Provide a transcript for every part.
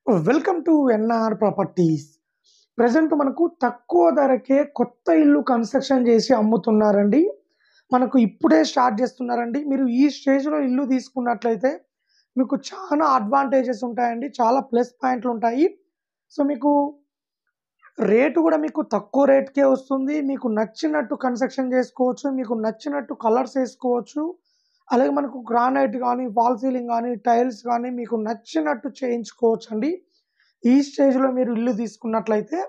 Welcome to NR properties. Present మనకు తక్కువ ధరకే కొత్త ఇల్లు కన్స్ట్రక్షన్ చేసి అమ్ముతున్నారండి. మనకు ఇప్పుడే స్టార్ట్ చేస్తున్నారండి. మీరు ఈ స్టేజ్‌లో ఇల్లు తీసుకున్నట్లయితే మీకు చాలా అడ్వాంటేజెస్ ఉంటాయండి. చాలా ప్లస్ పాయింట్లు ఉంటాయి. సో, మీకు రేటు కూడా మీకు తక్కువ రేట్‌కే వస్తుంది. మీకు నచ్చినట్టు కన్స్ట్రక్షన్ చేసుకోవచ్చు. మీకు నచ్చినట్టు కలర్స్ ఏసుకోవచ్చు. అలాగే మనకు గ్రానైట్ గానీ, ఫాల్ సీలింగ్ గానీ, టైల్స్ గానీ మీకు నచ్చినట్టు చేయించుకోవచ్చండి. ఈ స్టేజ్‌లో మీరు ఇల్లు తీసుకున్నట్లయితే.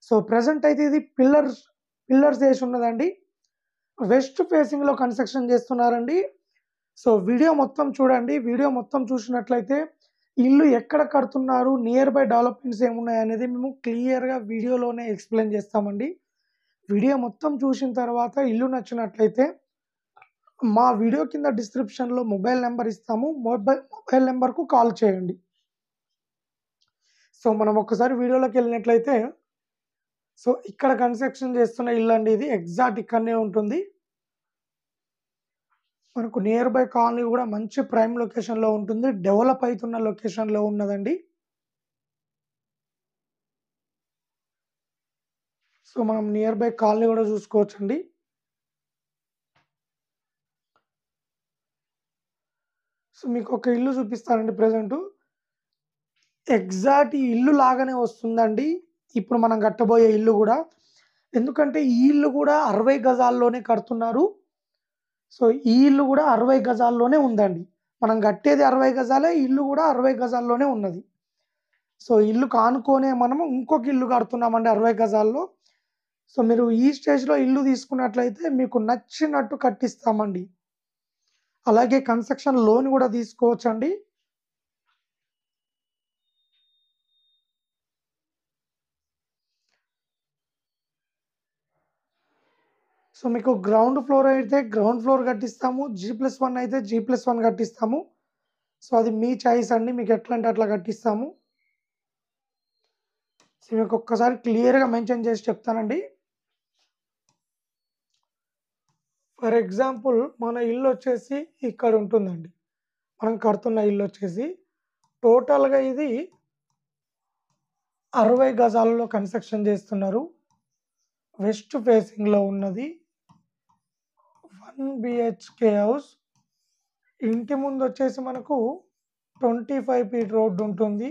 సో, ప్రెజెంట్ అయితే ఇది పిల్లర్స్ ఏసున్నదండి. వెస్ట్ ఫేసింగ్‌లో కన్స్ట్రక్షన్ చేస్తున్నారండి. సో, వీడియో మొత్తం చూడండి. వీడియో మొత్తం చూసినట్లయితే ఇల్లు ఎక్కడ కడుతున్నారు, నియర్ బై డెవలప్‌మెంట్స్ ఏమున్నాయనేది మేము క్లియర్‌గా వీడియోలోనే ఎక్స్‌ప్లెయిన్ చేస్తామండి. వీడియో మొత్తం చూసిన తర్వాత ఇల్లు నచ్చినట్లయితే మా వీడియో కింద డిస్క్రిప్షన్‌లో మొబైల్ నంబర్ ఇస్తాము. మొబైల్ నంబర్‌కు కాల్ చేయండి. సో, మనం ఒక్కసారి వీడియోలోకెళ్ళినట్లయితే సో, ఇక్కడ కన్స్ట్రక్షన్ చేస్తున్న ఇల్లండి ఇది. ఎగ్జాక్ట్ ఇక్కడనే ఉంటుంది. మనకు నియర్ బై కాలనీ కూడా మంచి ప్రైమ్ లొకేషన్‌లో ఉంటుంది. డెవలప్ అయితున్న లొకేషన్‌లో ఉన్నదండి. సో, మనం నియర్ బై కాలనీ కూడా చూసుకోవచ్చండి. సో, మీకు ఒక ఇల్లు చూపిస్తానండి ప్రెజెంటు. ఎగ్జాక్ట్ ఈ ఇల్లు లాగానే వస్తుందండి. ఇప్పుడు మనం కట్టబోయే ఇల్లు కూడా. ఎందుకంటే ఈ ఇల్లు కూడా 60 గజాల్లోనే కడుతున్నారు. సో, ఈ ఇల్లు కూడా 60 గజాల్లోనే ఉందండి. మనం కట్టేది 60 గజాలే. ఇల్లు కూడా 60 గజాల్లోనే ఉన్నది. సో, ఇల్లుకి ఆనుకోనే మనము ఇంకొక ఇల్లు కడుతున్నామండి 60 గజాల్లో. సో, మీరు ఈ స్టేజ్‌లో ఇల్లు తీసుకున్నట్లయితే మీకు నచ్చినట్టు కట్టిస్తామండి. అలాగే కన్స్ట్రక్షన్ లోన్ కూడా తీసుకోవచ్చండి. సో, మీకు గ్రౌండ్ ఫ్లోర్ అయితే గ్రౌండ్ ఫ్లోర్ కట్టిస్తాము. G+1 అయితే G+1 కట్టిస్తాము. సో, అది మీ చాయిస్ అండి. మీకు ఎట్లా అంటే అట్లా కట్టిస్తాము. సో, మీకు ఒక్కసారి క్లియర్‌గా మెన్షన్ చేసి చెప్తానండి. ఫర్ ఎగ్జాంపుల్ మన ఇల్లు వచ్చేసి ఇక్కడ ఉంటుందండి. మనం కడుతున్న ఇల్లు వచ్చేసి టోటల్‌గా ఇది 60 గజాలలో కన్స్ట్రక్షన్ చేస్తున్నారు. వెస్ట్ ఫేసింగ్‌లో ఉన్నది. 1 BHK హౌస్. ఇంటి ముందు వచ్చేసి మనకు 25 ఫీట్ రోడ్ ఉంటుంది.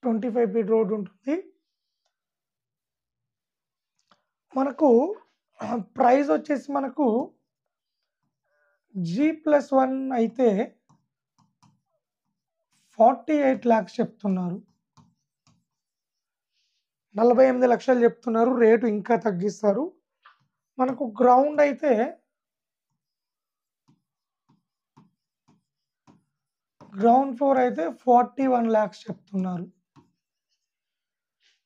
25 ఫీట్ రోడ్ ఉంటుంది. మనకు ప్రైస్ వచ్చేసి మనకు G+1 అయితే 48 లాక్స్ చెప్తున్నారు. 48 లక్షలు చెప్తున్నారు. రేటు ఇంకా తగ్గిస్తారు. మనకు గ్రౌండ్ అయితే గ్రౌండ్ ఫ్లోర్ అయితే 41 లాక్స్ చెప్తున్నారు.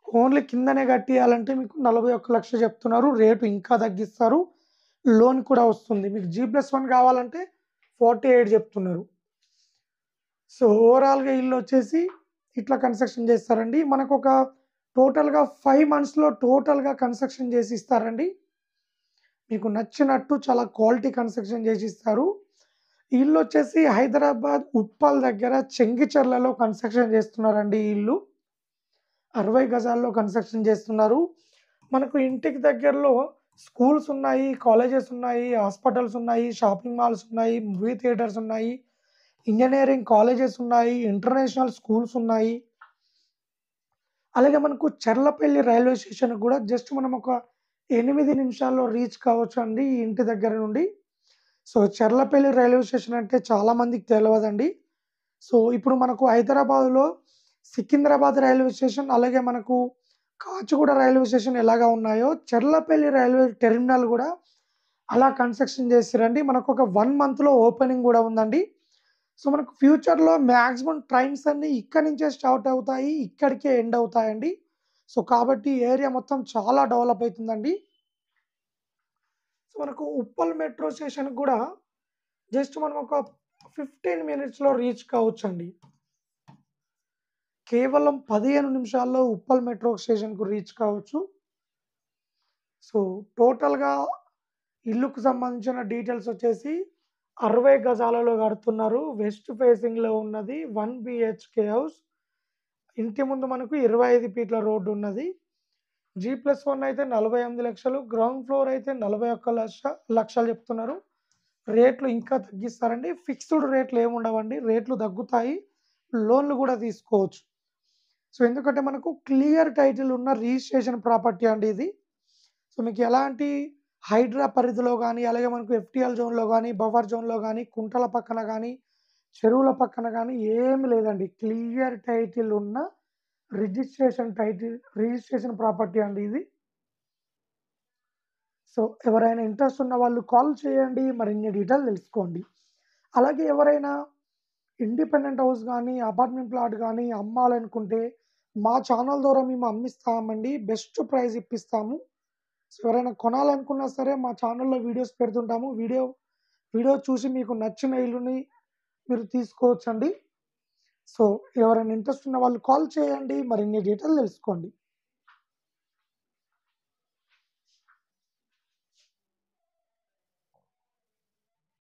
ఓన్లీ కిందనే కట్టియాలంటే మీకు 41 లక్షలు చెప్తున్నారు. రేటు ఇంకా తగ్గిస్తారు. లోన్ కూడా వస్తుంది. మీకు G+1 కావాలంటే 48 చెప్తున్నారు. సో, ఓవరాల్‌గా ఇల్లు వచ్చేసి ఇట్లా కన్స్ట్రక్షన్ చేస్తారండి. మనకు ఒక టోటల్‌గా 5 మంత్స్‌లో టోటల్‌గా కన్స్ట్రక్షన్ చేసి ఇస్తారండి. మీకు నచ్చినట్టు చాలా క్వాలిటీ కన్స్ట్రక్షన్ చేసి ఇస్తారు. ఇల్లు వచ్చేసి హైదరాబాద్ ఉప్పల్ దగ్గర చెంగిచెర్లలో కన్స్ట్రక్షన్ చేస్తున్నారండి ఈ ఇల్లు. 60 గజాల్లో కన్స్ట్రక్షన్ చేస్తున్నారు. మనకు ఇంటికి దగ్గరలో స్కూల్స్ ఉన్నాయి, కాలేజెస్ ఉన్నాయి, హాస్పిటల్స్ ఉన్నాయి, షాపింగ్ మాల్స్ ఉన్నాయి, మూవీ థియేటర్స్ ఉన్నాయి, ఇంజినీరింగ్ కాలేజెస్ ఉన్నాయి, ఇంటర్నేషనల్ స్కూల్స్ ఉన్నాయి. అలాగే మనకు చర్లపల్లి రైల్వే స్టేషన్‌కి కూడా జస్ట్ మనం ఒక 8 నిమిషాల్లో రీచ్ కావచ్చండి ఈ ఇంటి దగ్గర నుండి. సో, చర్లపల్లి రైల్వే స్టేషన్ అంటే చాలా మందికి తెలవదండి. సో, ఇప్పుడు మనకు హైదరాబాద్‌లో సికింద్రాబాద్ రైల్వే స్టేషన్, అలాగే మనకు కాచిగూడ రైల్వే స్టేషన్ ఎలాగా ఉన్నాయో, చర్లపల్లి రైల్వే టెర్మినల్ కూడా అలా కన్స్ట్రక్షన్ చేసిర్రండి. మనకొక 1 మంత్‌లో ఓపెనింగ్ కూడా ఉందండి. సో, మనకు ఫ్యూచర్‌లో మాక్సిమం ట్రైన్స్ అన్నీ ఇక్కడి నుంచే స్టార్ట్ అవుతాయి. ఇక్కడికే ఎండ్ అవుతాయండి. సో, కాబట్టి ఏరియా మొత్తం చాలా డెవలప్ అయితుందండి. సో, మనకు ఉప్పల్ మెట్రో స్టేషన్‌కి కూడా జస్ట్ మనం ఒక 15 మినిట్స్‌లో రీచ్ కావచ్చండి. కేవలం 15 నిమిషాల్లో ఉప్పల్ మెట్రో స్టేషన్‌కు రీచ్ కావచ్చు. సో, టోటల్‌గా ఇల్లుకు సంబంధించిన డీటెయిల్స్ వచ్చేసి 60 గజాలలో కడుతున్నారు. వెస్ట్ ఫేసింగ్‌లో ఉన్నది. 1 బీహెచ్‌కే హౌస్. ఇంటి ముందు మనకు 25 ఫీట్ల రోడ్డు ఉన్నది. G+1 అయితే 48,00,000. గ్రౌండ్ ఫ్లోర్ అయితే 41,00,000 చెప్తున్నారు. రేట్లు ఇంకా తగ్గిస్తారండి. ఫిక్స్‌డ్ రేట్లు ఏముండవండి. రేట్లు తగ్గుతాయి. లోన్‌లు కూడా తీసుకోవచ్చు. సో, ఎందుకంటే మనకు క్లియర్ టైటిల్ ఉన్న రిజిస్ట్రేషన్ ప్రాపర్టీ అండి ఇది. సో, మీకు ఎలాంటి హైడ్రా పరిధిలో గాని, అలాగే మనకు ఎఫ్‌టీఎల్ జోన్‌లో గాని, బఫర్ జోన్‌లో గాని, కుంటల పక్కన గాని, చెరువుల పక్కన గాని ఏమి లేదండి. క్లియర్ టైటిల్ ఉన్న రిజిస్ట్రేషన్ ప్రాపర్టీ అండి ఇది. సో, ఎవరైనా ఇంట్రెస్ట్ ఉన్న వాళ్ళు కాల్ చేయండి. మరిన్ని డీటెయిల్ తెలుసుకోండి. అలాగే ఎవరైనా ఇండిపెండెంట్ హౌస్ గాని, అపార్ట్మెంట్ ప్లాట్ గాని అమ్మాలనుకుంటే మా ఛానల్ ద్వారా మేము అమ్మిస్తామండి. బెస్ట్ ప్రైస్ ఇప్పిస్తాము. సో, ఎవరైనా కొనాలనుకున్నా సరే మా ఛానల్‌లో వీడియోస్ పెడుతుంటాము. వీడియో చూసి మీకు నచ్చిన ఇల్లుని మీరు తీసుకోవచ్చండి. సో, ఎవరైనా ఇంట్రెస్ట్ ఉన్న వాళ్ళు కాల్ చేయండి. మరిన్ని డీటెయిల్ తెలుసుకోండి.